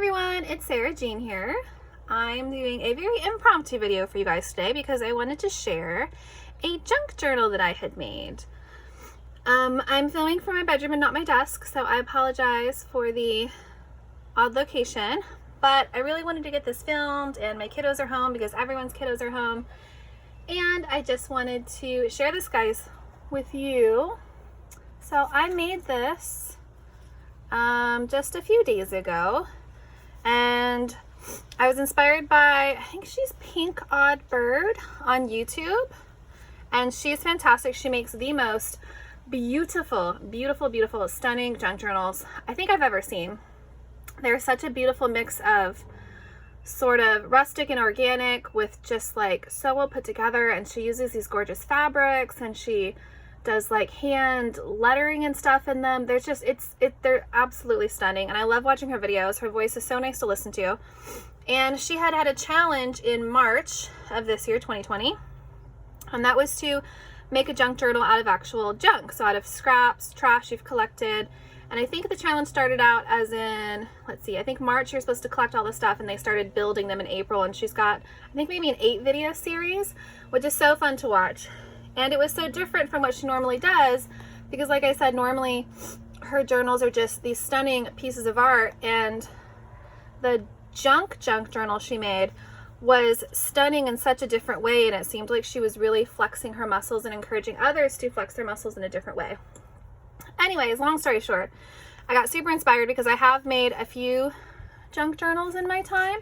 everyone, it's Sarah Jean here. I'm doing a very impromptu video for you guys today because I wanted to share a junk journal that I had made. I'm filming from my bedroom and not my desk, so I apologize for the odd location, but I really wanted to get this filmed and my kiddos are home because everyone's kiddos are home, and I just wanted to share this, guys, with you. So I made this just a few days ago, and I was inspired by, I think she's Pink Odd Bird on YouTube, and she's fantastic. She makes the most beautiful, stunning junk journals I think I've ever seen. They're such a beautiful mix of sort of rustic and organic with just like so well put together, and she uses these gorgeous fabrics, and she does like hand lettering and stuff in them. There's just, they're absolutely stunning, and I love watching her videos. Her voice is so nice to listen to. And she had a challenge in March of this year, 2020, and that was to make a junk journal out of actual junk, so out of scraps, trash you've collected. And I think the challenge started out as in, let's see, I think March you're supposed to collect all this stuff, and they started building them in April, and she's got, I think, maybe an 8-video series, which is so fun to watch. And it was so different from what she normally does because, like I said, normally her journals are just these stunning pieces of art, and the junk journal she made was stunning in such a different way, and it seemed like she was really flexing her muscles and encouraging others to flex their muscles in a different way. Anyways, long story short, I got super inspired because I have made a few junk journals in my time,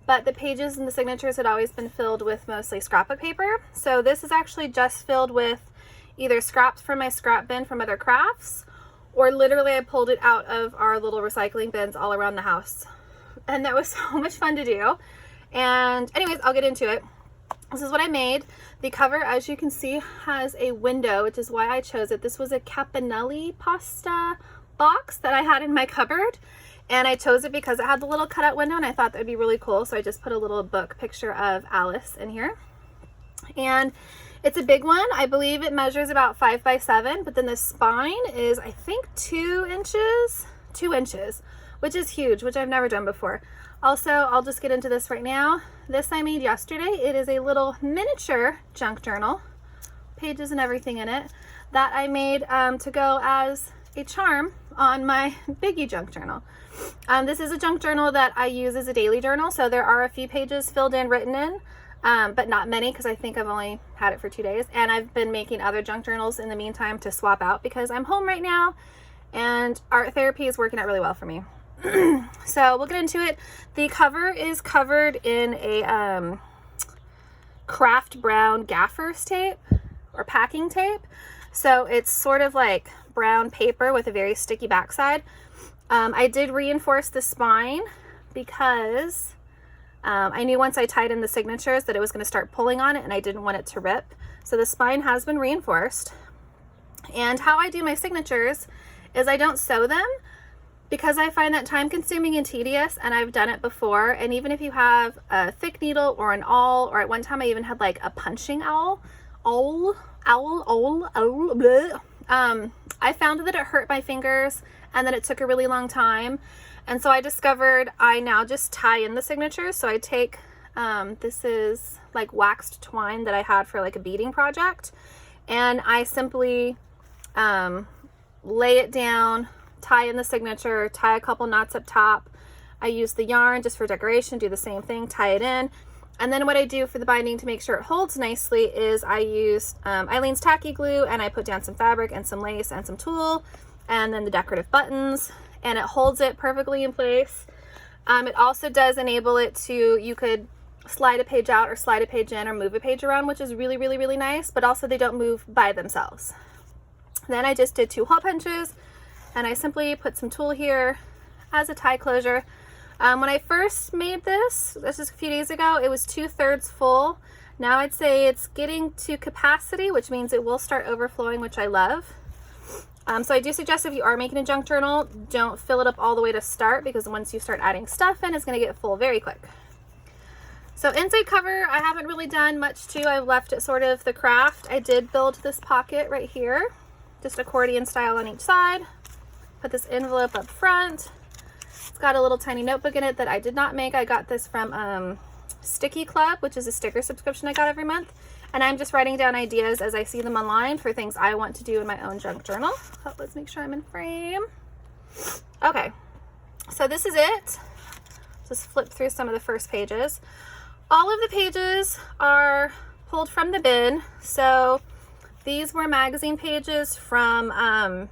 but the pages and the signatures had always been filled with mostly scrapbook paper. So this is actually just filled with either scraps from my scrap bin from other crafts, or literally I pulled it out of our little recycling bins all around the house. And that was so much fun to do. And anyways, I'll get into it. This is what I made. The cover, as you can see, has a window, which is why I chose it. This was a Capanelli pasta box that I had in my cupboard, and I chose it because it had the little cutout window, and I thought that would be really cool, so I just put a little book picture of Alice in here. And it's a big one. I believe it measures about 5 by 7, but then the spine is, I think, 2 inches, which is huge, which I've never done before. Also, I'll just get into this right now. This I made yesterday. It is a little miniature junk journal, pages and everything in it, that I made to go as a charm on my biggie junk journal. This is a junk journal that I use as a daily journal, so there are a few pages filled in, written in, but not many because I think I've only had it for 2 days, and I've been making other junk journals in the meantime to swap out because I'm home right now and art therapy is working out really well for me. So we'll get into it. The cover is covered in a craft brown gaffer's tape or packing tape, so it's sort of like brown paper with a very sticky backside. I did reinforce the spine because I knew once I tied in the signatures that it was going to start pulling on it, and I didn't want it to rip. So the spine has been reinforced. And how I do my signatures is I don't sew them because I find that time consuming and tedious, and I've done it before. And even if you have a thick needle or an awl, or at one time I even had like a punching owl, I found that it hurt my fingers and that it took a really long time. And so I discovered I now just tie in the signatures. So I take, this is like waxed twine that I had for like a beading project, and I simply lay it down, tie in the signature, tie a couple knots up top. I use the yarn just for decoration, do the same thing, tie it in. And then what I do for the binding to make sure it holds nicely is I use Eileen's tacky glue, and I put down some fabric and some lace and some tulle, and then the decorative buttons, and it holds it perfectly in place. It also does enable it to, you could slide a page out or slide a page in or move a page around, which is really nice, but also they don't move by themselves. Then I just did 2 hole punches, and I simply put some tulle here as a tie closure. When I first made this is a few days ago, it was 2/3 full. Now I'd say it's getting to capacity, which means it will start overflowing, which I love. So I do suggest if you are making a junk journal, don't fill it up all the way to start, because once you start adding stuff in, it's going to get full very quick. So inside cover, I haven't really done much to. I've left it sort of the craft. I did build this pocket right here, just accordion style on each side. Put this envelope up front. It's got a little tiny notebook in it that I did not make. I got this from Sticky Club, which is a sticker subscription I got every month. And I'm just writing down ideas as I see them online for things I want to do in my own junk journal. Oh, let's make sure I'm in frame. Okay, so this is it. Just flip through some of the first pages. All of the pages are pulled from the bin. So these were magazine pages from,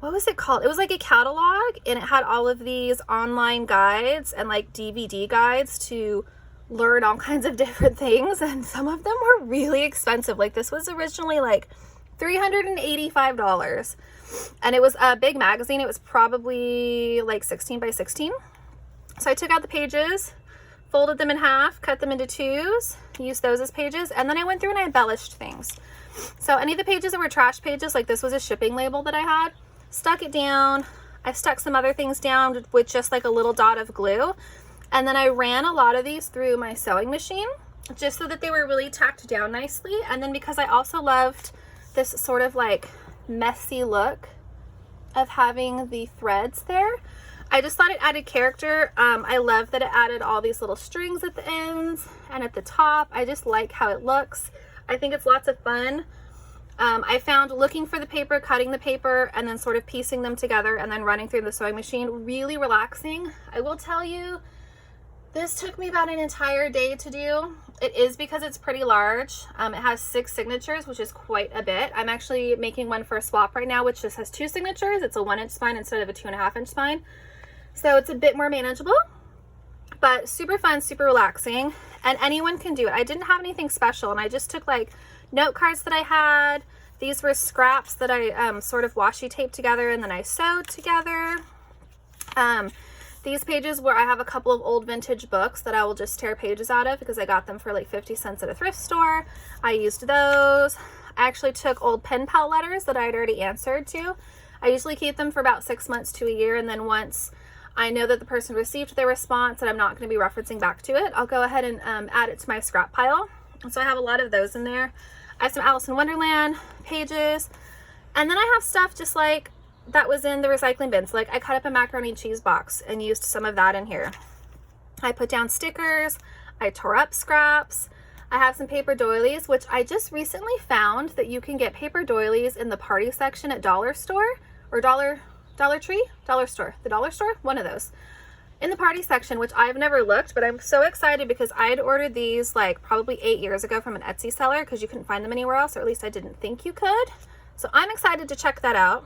what was it called? It was like a catalog, and it had all of these online guides and like DVD guides to learn all kinds of different things. And some of them were really expensive. Like this was originally like $385. And it was a big magazine. It was probably like 16 by 16. So I took out the pages, folded them in half, cut them into twos, used those as pages, and then I went through and I embellished things. So any of the pages that were trash pages, like this was a shipping label that I had, stuck it down. I stuck some other things down with just like a little dot of glue. And then I ran a lot of these through my sewing machine just so that they were really tacked down nicely. And then because I also loved this sort of like messy look of having the threads there, I just thought it added character. I love that it added all these little strings at the ends and at the top. I just like how it looks. I think it's lots of fun. I found looking for the paper, cutting the paper, and then sort of piecing them together and then running through the sewing machine really relaxing. I will tell you, this took me about an entire day to do. It is because it's pretty large. It has 6 signatures, which is quite a bit. I'm actually making one for a swap right now, which just has 2 signatures. It's a 1-inch spine instead of a 2.5-inch spine. So it's a bit more manageable, but super fun, super relaxing, and anyone can do it. I didn't have anything special, and I just took like note cards that I had. These were scraps that I sort of washi taped together and then I sewed together. These pages where I have a couple of old vintage books that I will just tear pages out of because I got them for like 50 cents at a thrift store. I used those. I actually took old pen pal letters that I had already answered to. I usually keep them for about 6 months to a year, and then once I know that the person received their response and I'm not going to be referencing back to it, I'll go ahead and add it to my scrap pile. And so I have a lot of those in there. I have some Alice in Wonderland pages, and then I have stuff just like that was in the recycling bin. So like I cut up a macaroni and cheese box and used some of that in here. I put down stickers. I tore up scraps. I have some paper doilies, which I just recently found that you can get paper doilies in the party section at Dollar Store or Dollar Tree, Dollar Store, the Dollar Store, one of those, in the party section, which I've never looked, but I'm so excited because I had ordered these like probably 8 years ago from an Etsy seller because you couldn't find them anywhere else, or at least I didn't think you could. So I'm excited to check that out.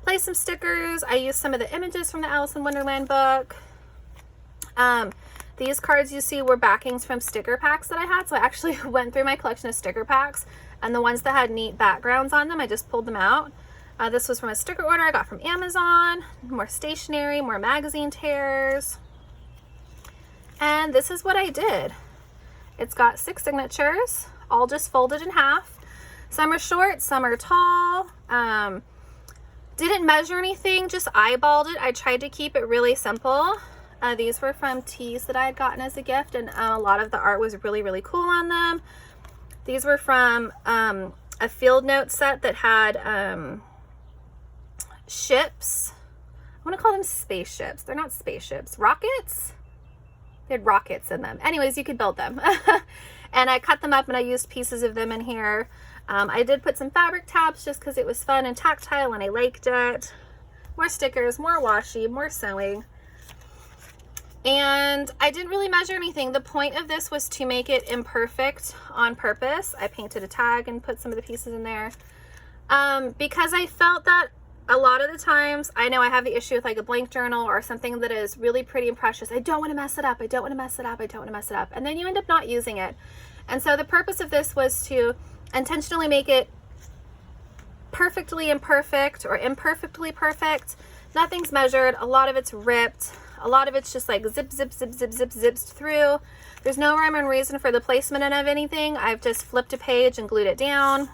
Place some stickers. I used some of the images from the Alice in Wonderland book. These cards you see were backings from sticker packs that I had. So I actually went through my collection of sticker packs, and the ones that had neat backgrounds on them, I just pulled them out. This was from a sticker order I got from Amazon. More stationery, more magazine tears. And this is what I did. It's got 6 signatures, all just folded in half. Some are short, some are tall. Didn't measure anything, just eyeballed it. I tried to keep it really simple. These were from tees that I had gotten as a gift, and a lot of the art was really, really cool on them. These were from a field note set that had ships. I want to call them spaceships. They're not spaceships. Rockets? They had rockets in them. Anyways, you could build them. And I cut them up and I used pieces of them in here. I did put some fabric tabs just because it was fun and tactile and I liked it. More stickers, more washi, more sewing. And I didn't really measure anything. The point of this was to make it imperfect on purpose. I painted a tag and put some of the pieces in there. Because I felt that a lot of the times, I know I have the issue with like a blank journal or something that is really pretty and precious. I don't want to mess it up. I don't want to mess it up. I don't want to mess it up. And then you end up not using it. And so the purpose of this was to intentionally make it perfectly imperfect or imperfectly perfect. Nothing's measured. A lot of it's ripped. A lot of it's just like zip, zip, zip, zip, zip, zips through. There's no rhyme and reason for the placement of anything. I've just flipped a page and glued it down.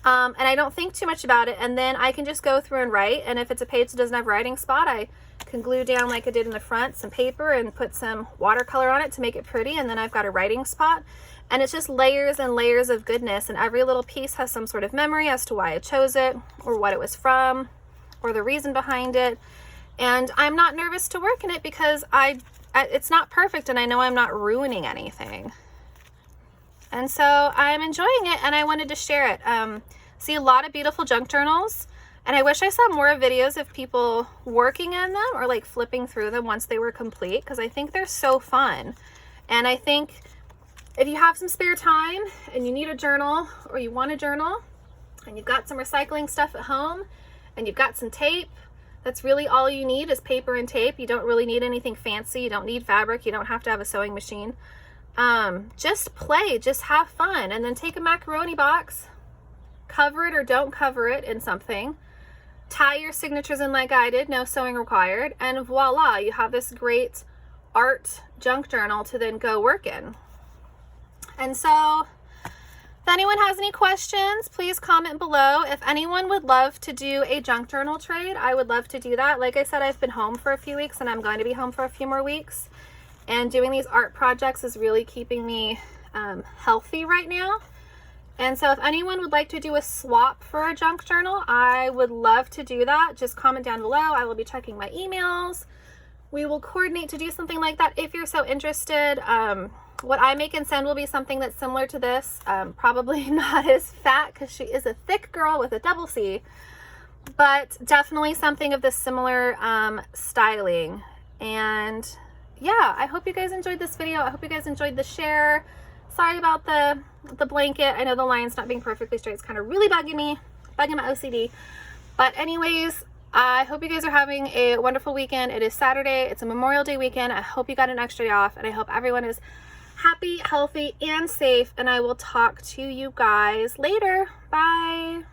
And I don't think too much about it. And then I can just go through and write. And if it's a page that doesn't have a writing spot, I can glue down like I did in the front some paper and put some watercolor on it to make it pretty. And then I've got a writing spot. And it's just layers and layers of goodness. And every little piece has some sort of memory as to why I chose it or what it was from or the reason behind it. And I'm not nervous to work in it because it's not perfect and I know I'm not ruining anything. And so I'm enjoying it and I wanted to share it. See a lot of beautiful junk journals, and I wish I saw more videos of people working in them or like flipping through them once they were complete, because I think they're so fun. And I think if you have some spare time and you need a journal or you want a journal and you've got some recycling stuff at home and you've got some tape, that's really all you need is paper and tape. You don't really need anything fancy. You don't need fabric. You don't have to have a sewing machine. Just play, just have fun, and then take a macaroni box, cover it or don't cover it in something, tie your signatures in like I did, no sewing required, and voila, you have this great art junk journal to then go work in. And so if anyone has any questions, please comment below. If anyone would love to do a junk journal trade, I would love to do that. Like I said, I've been home for a few weeks and I'm going to be home for a few more weeks. And doing these art projects is really keeping me healthy right now. And so if anyone would like to do a swap for a junk journal, I would love to do that. Just comment down below. I will be checking my emails. We will coordinate to do something like that if you're so interested. What I make and send will be something that's similar to this. Probably not as fat because she is a thick girl with a double C, but definitely something of this similar styling. And yeah, I hope you guys enjoyed this video. I hope you guys enjoyed the share. Sorry about the blanket. I know the line's not being perfectly straight. It's kind of really bugging my OCD. But anyways, I hope you guys are having a wonderful weekend. It is Saturday. It's a Memorial Day weekend. I hope you got an extra day off, and I hope everyone is happy, healthy, and safe. And I will talk to you guys later. Bye.